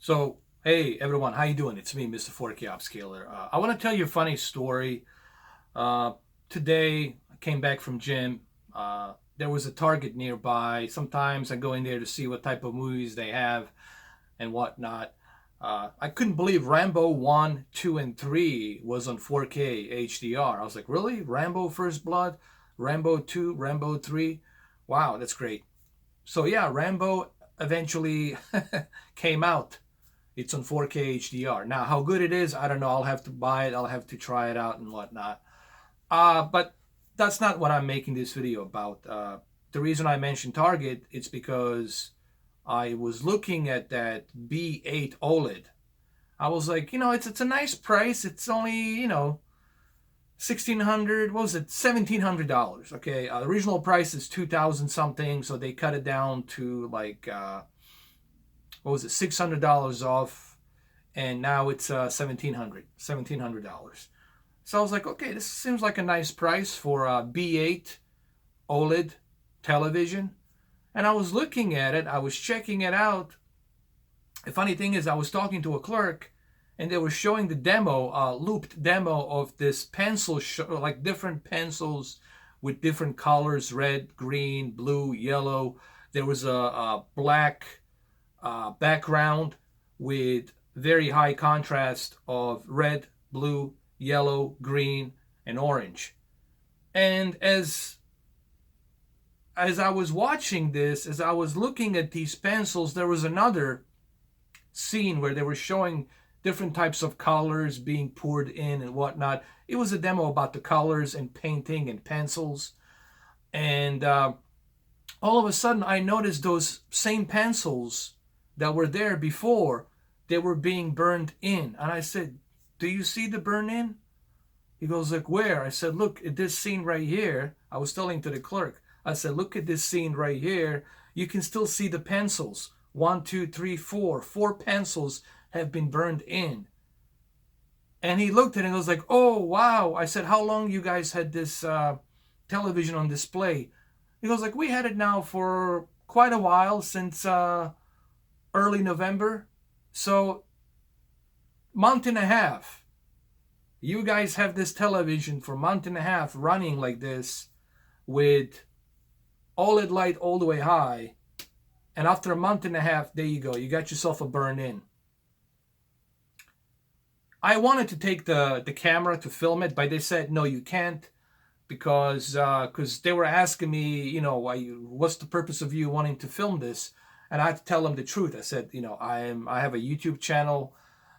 So, hey everyone, how you doing? It's me, Mr. 4K Upscaler. I want to tell you a funny story. Uh, Today, I came back from gym. There was a Target nearby. Sometimes I go in there to see what type of movies they have and whatnot. I couldn't believe Rambo 1, 2, and 3 was on 4K HDR. I was like, really? Rambo First Blood? Rambo 2? Rambo 3? Wow, that's great. So yeah, Rambo eventually came out. It's on 4K HDR. Now, how good it is, I don't know. I'll have to buy it. I'll have to try it out and whatnot. But that's not what I'm making this video about. The reason I mentioned Target, it's because I was looking at that B8 Oled. I was like, it's a nice price. It's only, 1600. What was it? $1,700. Okay. The original price is 2000 something. So they cut it down to like, what was it? $600 off. And now it's $1,700. So I was like, okay, this seems like a nice price for a B8 Oled television. And I was looking at it, I was checking it out. The funny thing is, I was talking to a clerk, and they were showing the demo, looped demo of this pencil, like different pencils with different colors: red, green, blue, yellow. There was a black background with very high contrast of red, blue, yellow, green, and orange. And as I was watching this, as I was looking at these pencils, there was another scene where they were showing different types of colors being poured in and whatnot. It was a demo about the colors and painting and pencils. And all of a sudden, I noticed those same pencils that were there before, they were being burned in. And I said, do you see the burn in? He goes like, where? I said, look at this scene right here. I was telling to the clerk. I said, look at this scene right here. You can still see the pencils. 1, 2, 3, 4. 4 pencils have been burned in. And he looked at it and was like, oh, wow. I said, how long you guys had this television on display? He goes like, we had it now for quite a while, since early November. So, month and a half. You guys have this television for a month and a half running like this with OLED light all the way high. And after a month and a half, there you go. You got yourself a burn in. I wanted to take the camera to film it, but they said, no, you can't, because they were asking me, what's the purpose of you wanting to film this? And I had to tell them the truth. I said, I have a YouTube channel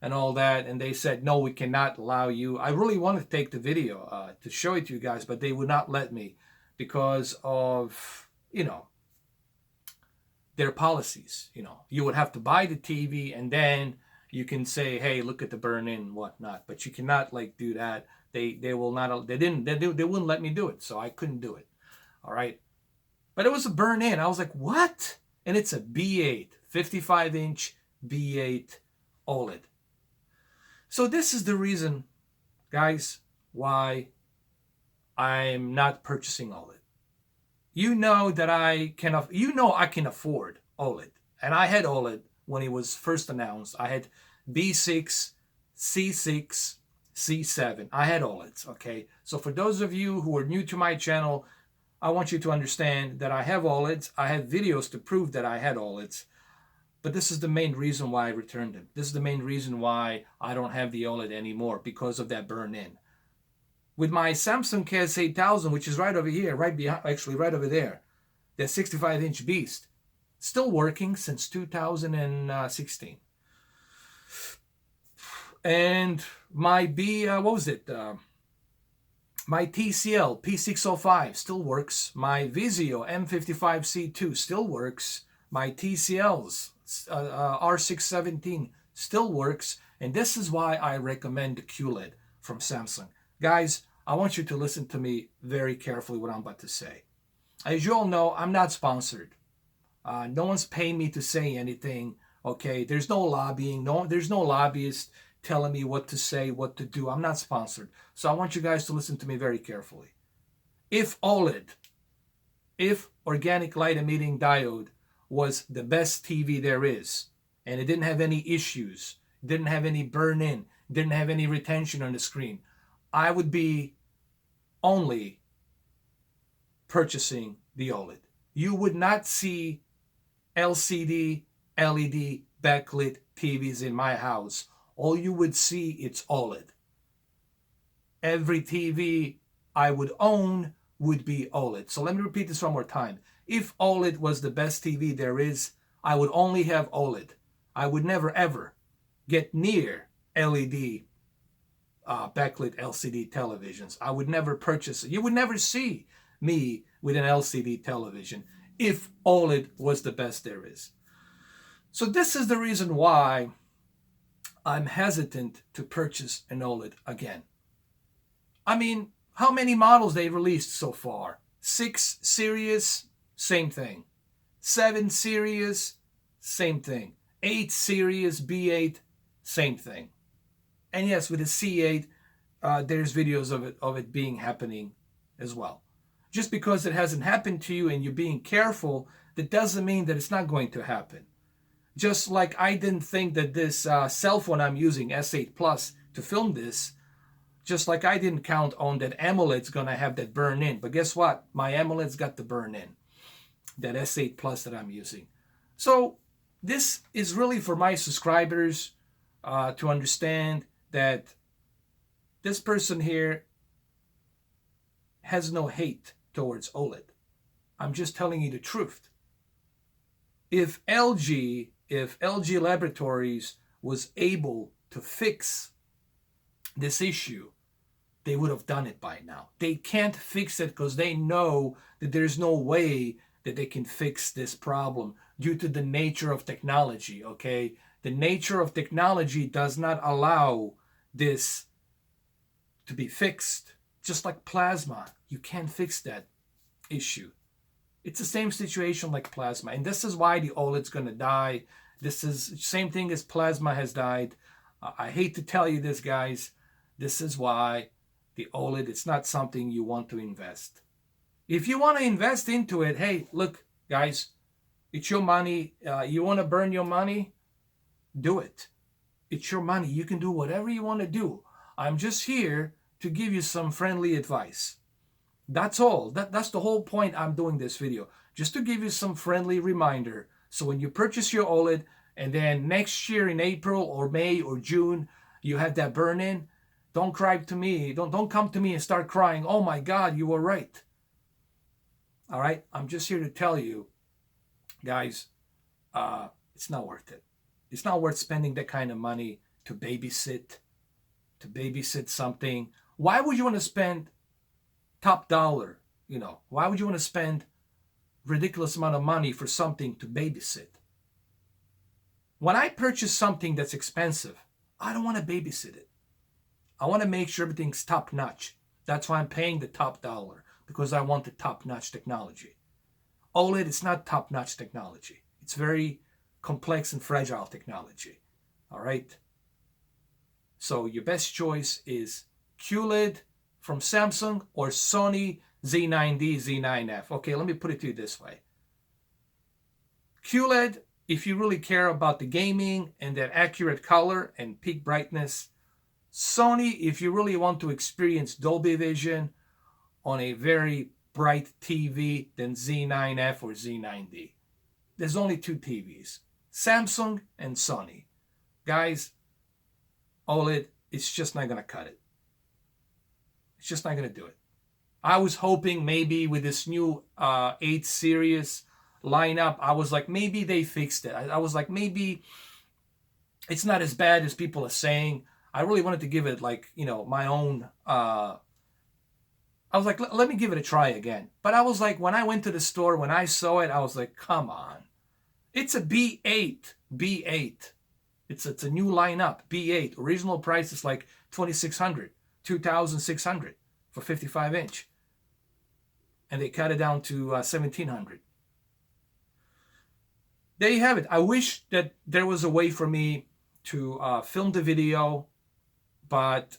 and all that, and they said, no, we cannot allow you. I really wanted to take the video to show it to you guys, but they would not let me because of, their policies. You would have to buy the TV, and then you can say, hey, look at the burn in and whatnot, but you cannot do that. They will not, they wouldn't let me do it, so I couldn't do it. All right. But it was a burn in. I was like, what? And it's a B8, 55-inch B8 OLED. So this is the reason, guys, why I'm not purchasing OLED. You know that I can afford OLED. And I had OLED when it was first announced. I had B6, C6, C7. I had OLEDs, okay? So for those of you who are new to my channel, I want you to understand that I have OLEDs. I have videos to prove that I had OLEDs. But this is the main reason why I returned them. This is the main reason why I don't have the OLED anymore, because of that burn-in. With my Samsung KS8000, which is right over here, right behind, actually right over there, that 65-inch beast, still working since 2016. And my my TCL P605 still works. My Vizio M55C2 still works. My TCLs R617 still works, and this is why I recommend the QLED from Samsung. Guys, I want you to listen to me very carefully what I'm about to say. As you all know, I'm not sponsored. No one's paying me to say anything, okay? There's no lobbying. There's no lobbyist telling me what to say, what to do. I'm not sponsored. So I want you guys to listen to me very carefully. If OLED, if organic light emitting diode was the best TV there is, and it didn't have any issues, didn't have any burn-in, didn't have any retention on the screen, I would be only purchasing the OLED. You would not see LCD, LED, backlit TVs in my house. All you would see, it's OLED. Every TV I would own would be OLED. So let me repeat this one more time. If OLED was the best TV there is, I would only have OLED. I would never ever get near LED, backlit LCD televisions. I would never purchase it. You would never see me with an LCD television if OLED was the best there is. So this is the reason why I'm hesitant to purchase an OLED again. I mean, how many models they released so far? 6 series, same thing. 7 series, same thing. 8 series, B8, same thing. And yes, with the C8, there's videos of it being happening as well. Just because it hasn't happened to you and you're being careful, that doesn't mean that it's not going to happen. Just like I didn't think that this cell phone I'm using, S8 Plus, to film this, just like I didn't count on that AMOLED's going to have that burn in. But guess what? My AMOLED's got the burn in. That S8 Plus that I'm using. So this is really for my subscribers to understand that this person here has no hate towards OLED. I'm just telling you the truth. If LG Laboratories was able to fix this issue, they would have done it by now. They can't fix it because they know that there's no way that they can fix this problem due to the nature of technology, okay? The nature of technology does not allow this to be fixed. Just like plasma, you can't fix that issue. It's the same situation like plasma, and this is why the OLED's going to die. This is the same thing as plasma has died. I hate to tell you this, guys. This is why the OLED, it's not something you want to invest. If you want to invest into it, hey, look, guys, it's your money. You want to burn your money? Do it. It's your money. You can do whatever you want to do. I'm just here to give you some friendly advice. That's all. That's the whole point I'm doing this video. Just to give you some friendly reminder. So when you purchase your OLED and then next year in April or May or June, you have that burn-in, don't cry to me. Don't come to me and start crying. Oh my God, you were right. All right? I'm just here to tell you, guys, it's not worth it. It's not worth spending that kind of money to babysit something. Why would you want to spend top dollar? You know, why would you want to spend ridiculous amount of money for something to babysit? When I purchase something that's expensive, I don't want to babysit it. I want to make sure everything's top notch. That's why I'm paying the top dollar, because I want the top notch technology. OLED is not top notch technology. It's very complex and fragile technology. All right. So your best choice is QLED from Samsung or Sony Z9D, Z9F. Okay, let me put it to you this way. QLED, if you really care about the gaming and that accurate color and peak brightness. Sony, if you really want to experience Dolby Vision on a very bright TV, then Z9F or Z9D. There's only 2 TVs, Samsung and Sony. Guys, OLED, it's just not going to cut it. It's just not going to do it. I was hoping maybe with this new 8 series lineup, I was like, maybe they fixed it. I was like, maybe it's not as bad as people are saying. I really wanted to give it like, you know, my own, I was like, let me give it a try again. But I was like, when I went to the store, when I saw it, I was like, come on. It's a B8. B8. It's a new lineup, B8. Original price is like $2,600, $2,600 for 55-inch. And they cut it down to $1,700. There you have it. I wish that there was a way for me to film the video, but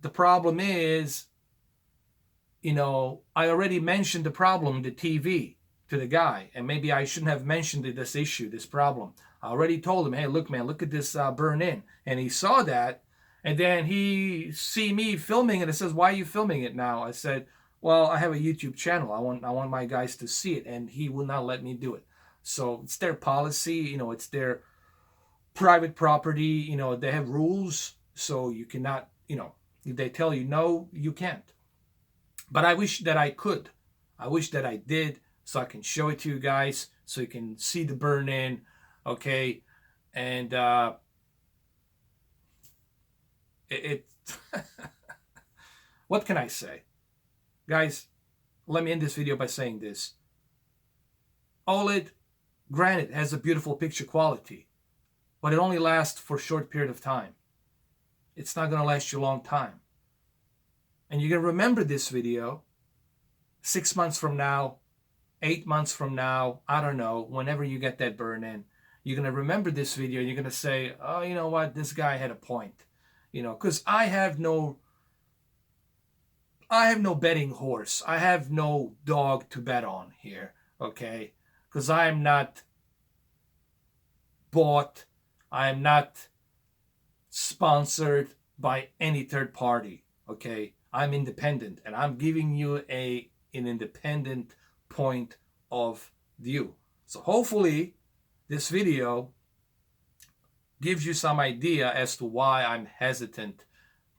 the problem is, you know, I already mentioned the problem, the TV, to the guy, and maybe I shouldn't have mentioned this issue, this problem. I already told him, hey, look, man, look at this burn in. And he saw that. And then he see me filming it and says, why are you filming it now? I said, well, I have a YouTube channel. I want my guys to see it. And he will not let me do it. So it's their policy. You know, it's their private property. You know, they have rules. So you cannot, you know, if they tell you no, you can't. But I wish that I could. I wish that I did, so I can show it to you guys, so you can see the burn in, okay? And what can I say? Guys, let me end this video by saying this. OLED, granted, has a beautiful picture quality, but it only lasts for a short period of time. It's not going to last you a long time. And you're going to remember this video 6 months from now, 8 months from now, I don't know, whenever you get that burn in, you're going to remember this video and you're going to say, oh, you know what, this guy had a point. You know, because I have no betting horse. I have no dog to bet on here, okay? Because I am not bought, I am not sponsored by any third party, okay? I'm independent, and I'm giving you an independent point of view. So hopefully this video gives you some idea as to why I'm hesitant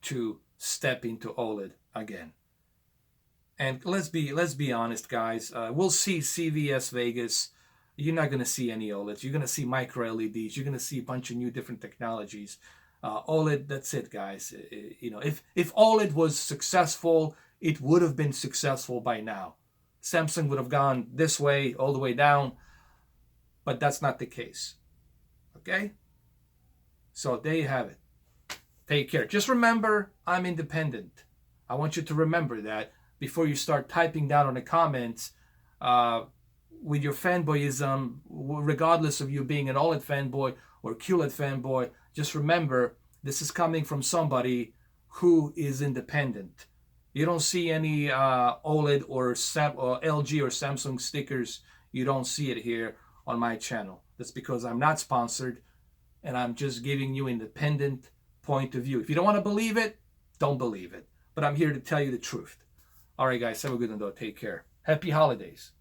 to step into OLED again. And let's be honest, guys. We'll see CVS Vegas. You're not going to see any OLEDs. You're going to see micro LEDs. You're going to see a bunch of new different technologies. OLED, that's it, guys. You know, if OLED was successful, it would have been successful by now. Samsung would have gone this way, all the way down, but that's not the case. Okay? So there you have it. Take care. Just remember, I'm independent. I want you to remember that before you start typing down on the comments with your fanboyism, regardless of you being an OLED fanboy or QLED fanboy. Just remember, this is coming from somebody who is independent. You don't see any OLED or LG or Samsung stickers. You don't see it here on my channel. That's because I'm not sponsored, and I'm just giving you independent point of view. If you don't want to believe it, don't believe it. But I'm here to tell you the truth. All right, guys, have a good one, though. Take care. Happy holidays.